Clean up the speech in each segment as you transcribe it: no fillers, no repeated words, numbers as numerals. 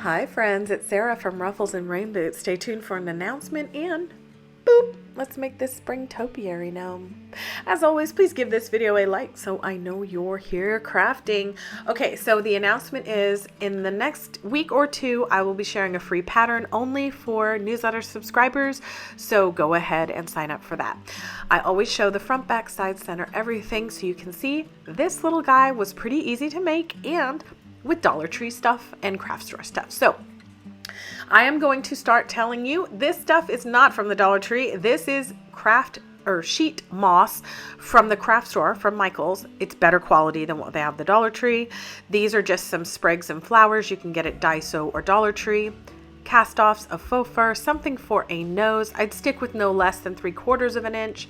Hi friends, it's Sarah from Ruffles and Rain Boots. Stay tuned for an announcement and boop, let's make this spring topiary gnome. As always, please give this video a like so I know you're here crafting. Okay, so the announcement is in the next week or two, I will be sharing a free pattern only for newsletter subscribers, so go ahead and sign up for that. I always show the front, back, side, center, everything so you can see this little guy was pretty easy to make and with Dollar Tree stuff and craft store stuff. So I am going to start telling you this stuff is not from the Dollar Tree. This is craft or sheet moss from the craft store from Michael's. It's better quality than what they have at the Dollar Tree. These are just some sprigs and flowers you can get at Daiso or Dollar Tree. Cast-offs of faux fur, something for a nose. I'd stick with no less than 3/4 of an inch.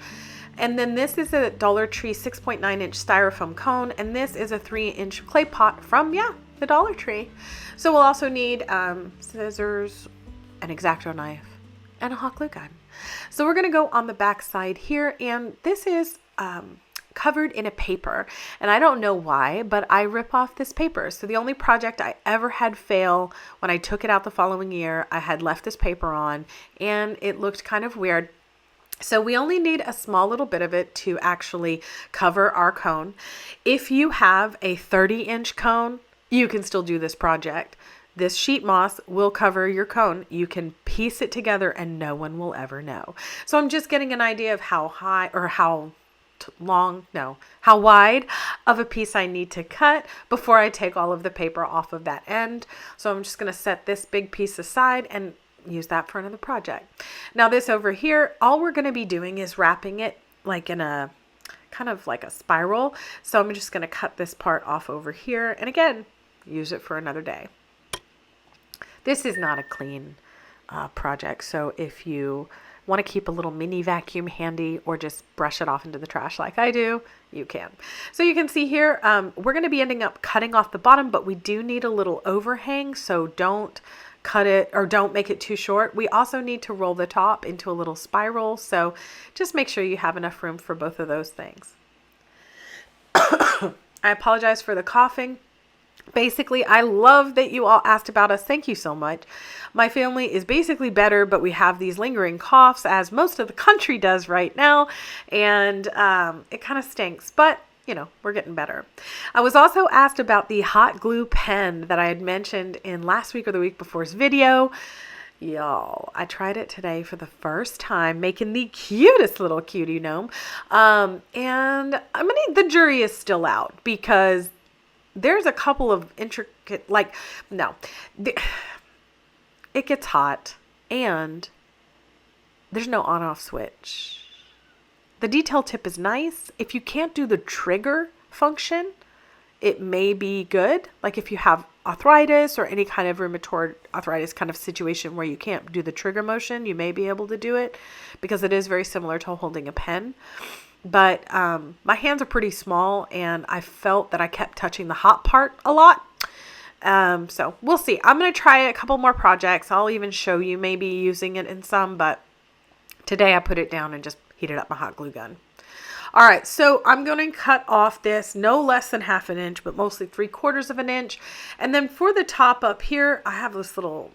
And then this is a Dollar Tree 6.9 inch styrofoam cone, and this is a 3-inch clay pot from, the Dollar Tree. So we'll also need scissors, an X-Acto knife, and a hot glue gun. So we're gonna go on the back side here, and this is covered in a paper. And I don't know why, but I rip off this paper. So the only project I ever had fail when I took it out the following year, I had left this paper on, and it looked kind of weird. So we only need a small little bit of it to actually cover our cone. If you have a 30-inch cone, you can still do this project. This sheet moss will cover your cone. You can piece it together and no one will ever know. So I'm just getting an idea of how high or how wide of a piece I need to cut before I take all of the paper off of that end. So I'm just going to set this big piece aside and use that for another project. Now this over here, all we're going to be doing is wrapping it like in a kind of like a spiral. So I'm just going to cut this part off over here and again, use it for another day. This is not a clean project. So if you want to keep a little mini vacuum handy or just brush it off into the trash like I do, you can. So you can see here, we're going to be ending up cutting off the bottom, but we do need a little overhang. So don't cut it or don't make it too short. We also need to roll the top into a little spiral. So just make sure you have enough room for both of those things. I apologize for the coughing. Basically, I love that you all asked about us. Thank you so much. My family is basically better, but we have these lingering coughs as most of the country does right now. And it kind of stinks, but we're getting better. I was also asked about the hot glue pen that I had mentioned in last week or the week before's video. Y'all, I tried it today for the first time, making the cutest little cutie gnome. And the jury is still out because there's a couple of intricate, it gets hot and there's no on-off switch. The detail tip is nice. If you can't do the trigger function, it may be good. Like if you have arthritis or any kind of rheumatoid arthritis kind of situation where you can't do the trigger motion, you may be able to do it because it is very similar to holding a pen. But my hands are pretty small and I felt that I kept touching the hot part a lot. So we'll see. I'm going to try a couple more projects. I'll even show you maybe using it in some, but today I put it down and just heated up my hot glue gun. All right, so I'm going to cut off this no less than 1/2 inch, but mostly 3/4 of an inch. And then for the top up here, I have this little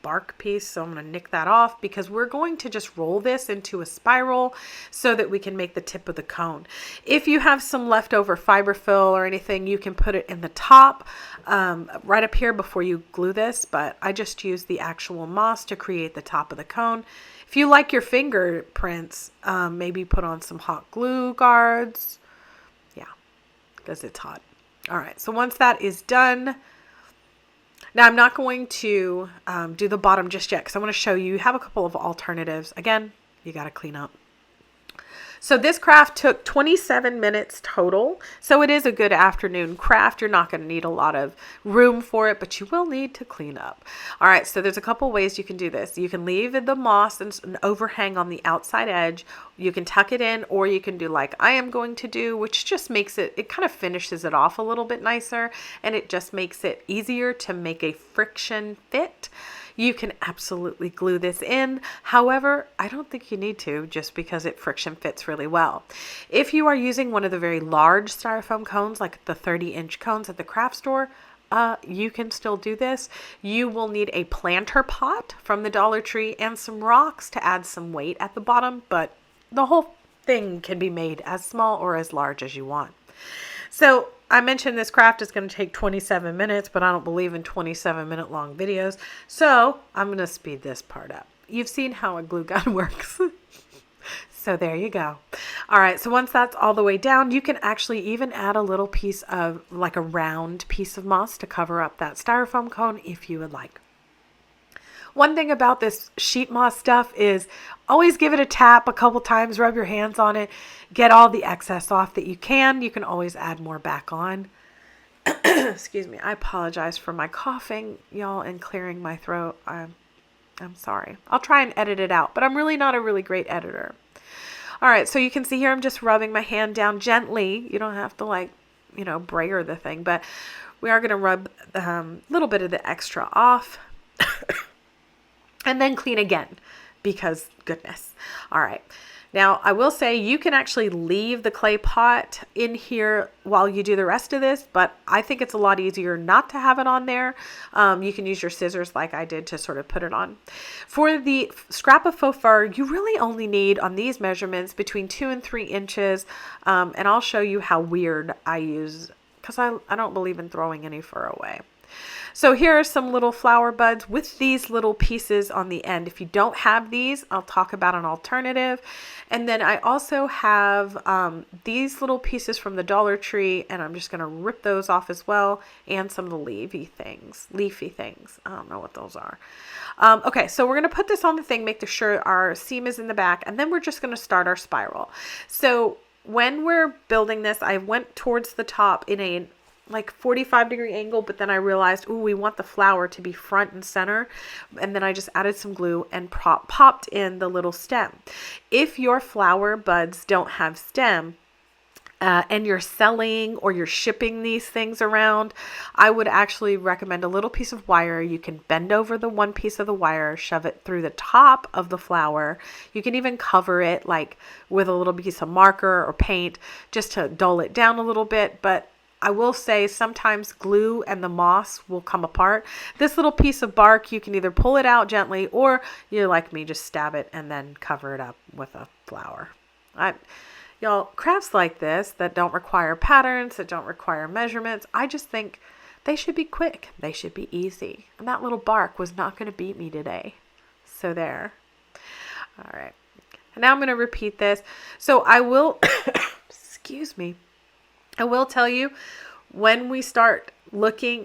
bark piece, so I'm going to nick that off because we're going to just roll this into a spiral so that we can make the tip of the cone. If you have some leftover fiberfill or anything, you can put it in the top right up here before you glue this, but I just use the actual moss to create the top of the cone. If you like your fingerprints, maybe put on some hot glue guards. Yeah, because it's hot. All right, so once that is done, now I'm not going to do the bottom just yet because I want to show you. You have a couple of alternatives. Again, you got to clean up. So this craft took 27 minutes total. So it is a good afternoon craft. You're not going to need a lot of room for it, but you will need to clean up. All right, so there's a couple ways you can do this. You can leave the moss and an overhang on the outside edge. You can tuck it in, or you can do like I am going to do, which just makes it kind of finishes it off a little bit nicer, and it just makes it easier to make a friction fit. You can absolutely glue this in. However, I don't think you need to just because it friction fits really well. If you are using one of the very large styrofoam cones, like the 30-inch cones at the craft store, you can still do this. You will need a planter pot from the Dollar Tree and some rocks to add some weight at the bottom, but the whole thing can be made as small or as large as you want. So I mentioned this craft is going to take 27 minutes, but I don't believe in 27-minute long videos. So I'm going to speed this part up. You've seen how a glue gun works. So there you go. All right. So once that's all the way down, you can actually even add a little piece of like a round piece of moss to cover up that styrofoam cone if you would like. One thing about this sheet moss stuff is always give it a tap a couple times, rub your hands on it, get all the excess off that you can. You can always add more back on. Excuse me. I apologize for my coughing, y'all, and clearing my throat. I'm sorry. I'll try and edit it out, but I'm really not a really great editor. All right. So you can see here, I'm just rubbing my hand down gently. You don't have to brayer the thing, but we are going to rub a little bit of the extra off. And then clean again, because goodness. All right. Now, I will say you can actually leave the clay pot in here while you do the rest of this, but I think it's a lot easier not to have it on there. You can use your scissors like I did to sort of put it on. For the scrap of faux fur, you really only need on these measurements between 2 and 3 inches. And I'll show you how weird I use, because I don't believe in throwing any fur away. So here are some little flower buds with these little pieces on the end. If you don't have these, I'll talk about an alternative. And then I also have these little pieces from the Dollar Tree, and I'm just going to rip those off as well, and some of the leafy things. I don't know what those are. Okay, so we're going to put this on the thing, make sure our seam is in the back, and then we're just going to start our spiral. So when we're building this, I went towards the top in a 45-degree angle, but then I realized, we want the flower to be front and center. And then I just added some glue and popped in the little stem. If your flower buds don't have stem, and you're selling or you're shipping these things around, I would actually recommend a little piece of wire. You can bend over the one piece of the wire, shove it through the top of the flower. You can even cover it with a little piece of marker or paint just to dull it down a little bit. But I will say sometimes glue and the moss will come apart. This little piece of bark, you can either pull it out gently or you're like me, just stab it and then cover it up with a flower. Y'all, crafts like this that don't require patterns, that don't require measurements, I just think they should be quick. They should be easy. And that little bark was not going to beat me today. So there. All right. And now I'm going to repeat this. So I will, excuse me. I will tell you, when you start looking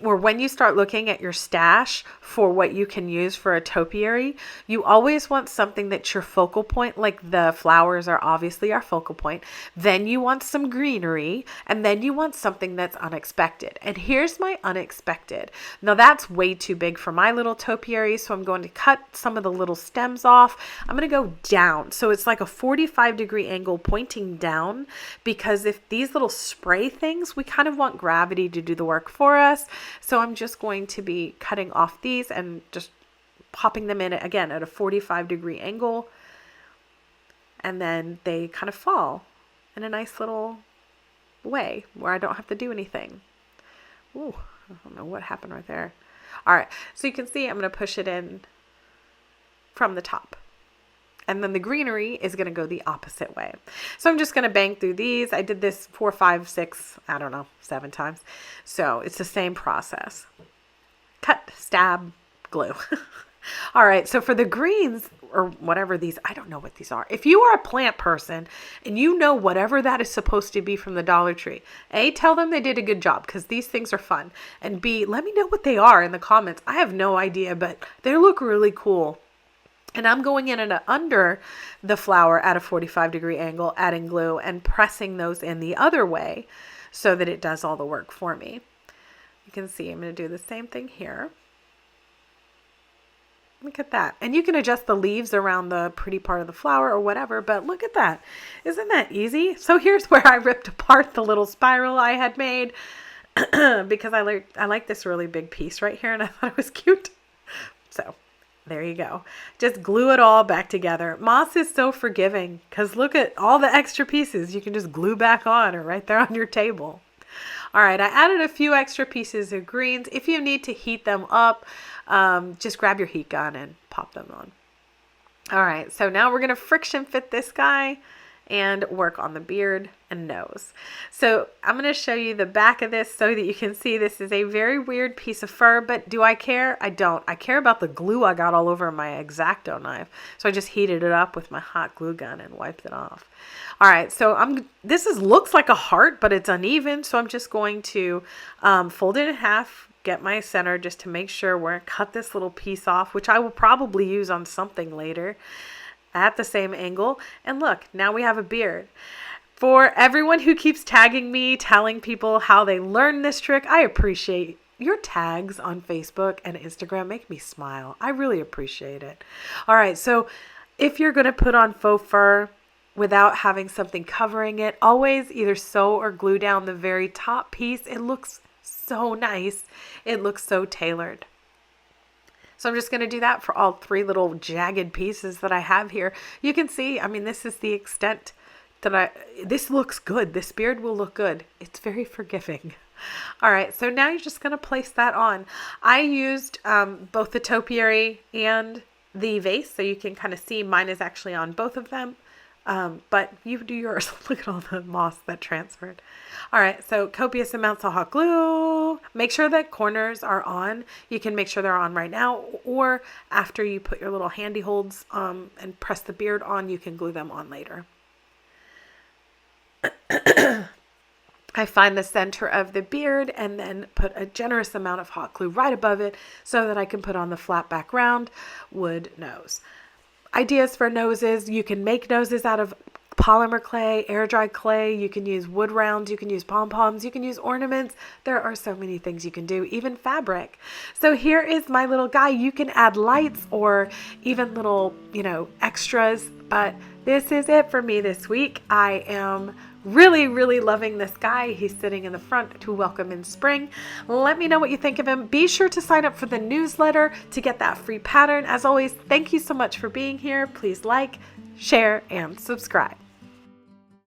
at your stash for what you can use for a topiary, you always want something that's your focal point. Like the flowers are obviously our focal point. Then you want some greenery, and then you want something that's unexpected. And here's my unexpected. Now that's way too big for my little topiary, so I'm going to cut some of the little stems off. I'm going to go down. So it's like a 45-degree angle pointing down, because if these little spray things, we kind of want gravity to do the work for us. So I'm just going to be cutting off these and just popping them in again at a 45-degree angle. And then they kind of fall in a nice little way where I don't have to do anything. Ooh, I don't know what happened right there. All right. So you can see I'm going to push it in from the top. And then the greenery is going to go the opposite way. So I'm just going to bang through these. I did this 4, 5, 6, 7 times. So it's the same process. Cut, stab, glue. All right. So for the greens or whatever these, I don't know what these are. If you are a plant person and you know whatever that is supposed to be from the Dollar Tree, A, tell them they did a good job, because these things are fun. And B, let me know what they are in the comments. I have no idea, but they look really cool. And I'm going in and under the flower at a 45-degree angle, adding glue and pressing those in the other way so that it does all the work for me. You can see I'm going to do the same thing here. Look at that. And you can adjust the leaves around the pretty part of the flower or whatever, but look at that. Isn't that easy? So here's where I ripped apart the little spiral I had made because I like this really big piece right here and I thought it was cute. So there you go. Just glue it all back together. Moss is so forgiving because look at all the extra pieces you can just glue back on or right there on your table. All right, I added a few extra pieces of greens. If you need to heat them up, just grab your heat gun and pop them on. All right, so now we're going to friction fit this guy and work on the beard and nose. So I'm going to show you the back of this so that you can see this is a very weird piece of fur, but do I care? I don't. I care about the glue I got all over my X-Acto knife. So I just heated it up with my hot glue gun and wiped it off. All right, so this looks like a heart, but it's uneven. So I'm just going to fold it in half, get my center just to make sure we're going to cut this little piece off, which I will probably use on something later at the same angle. And look, now we have a beard. For everyone who keeps tagging me, telling people how they learned this trick, I appreciate your tags on Facebook and Instagram. Make me smile. I really appreciate it. All right, so if you're going to put on faux fur without having something covering it, always either sew or glue down the very top piece. It looks so nice. It looks so tailored. So I'm just going to do that for all 3 little jagged pieces that I have here. You can see, I mean, this is the extent that this looks good. This beard will look good. It's very forgiving. All right, so now you're just going to place that on. I used both the topiary and the vase, so you can kind of see mine is actually on both of them. But you do yours. Look at all the moss that transferred. All right, so copious amounts of hot glue. Make sure that corners are on. You can make sure they're on right now, or after you put your little handy holds and press the beard on, you can glue them on later. I find the center of the beard and then put a generous amount of hot glue right above it so that I can put on the flat back round wood nose. Ideas for noses: you can make noses out of polymer clay, air dried clay, you can use wood rounds, you can use pom-poms, you can use ornaments. There are so many things you can do, even fabric. So here is my little guy. You can add lights or even little, extras, but this is it for me this week. I am really, really loving this guy. He's sitting in the front to welcome in spring. Let me know what you think of him. Be sure to sign up for the newsletter to get that free pattern. As always, thank you so much for being here. Please like, share, and subscribe.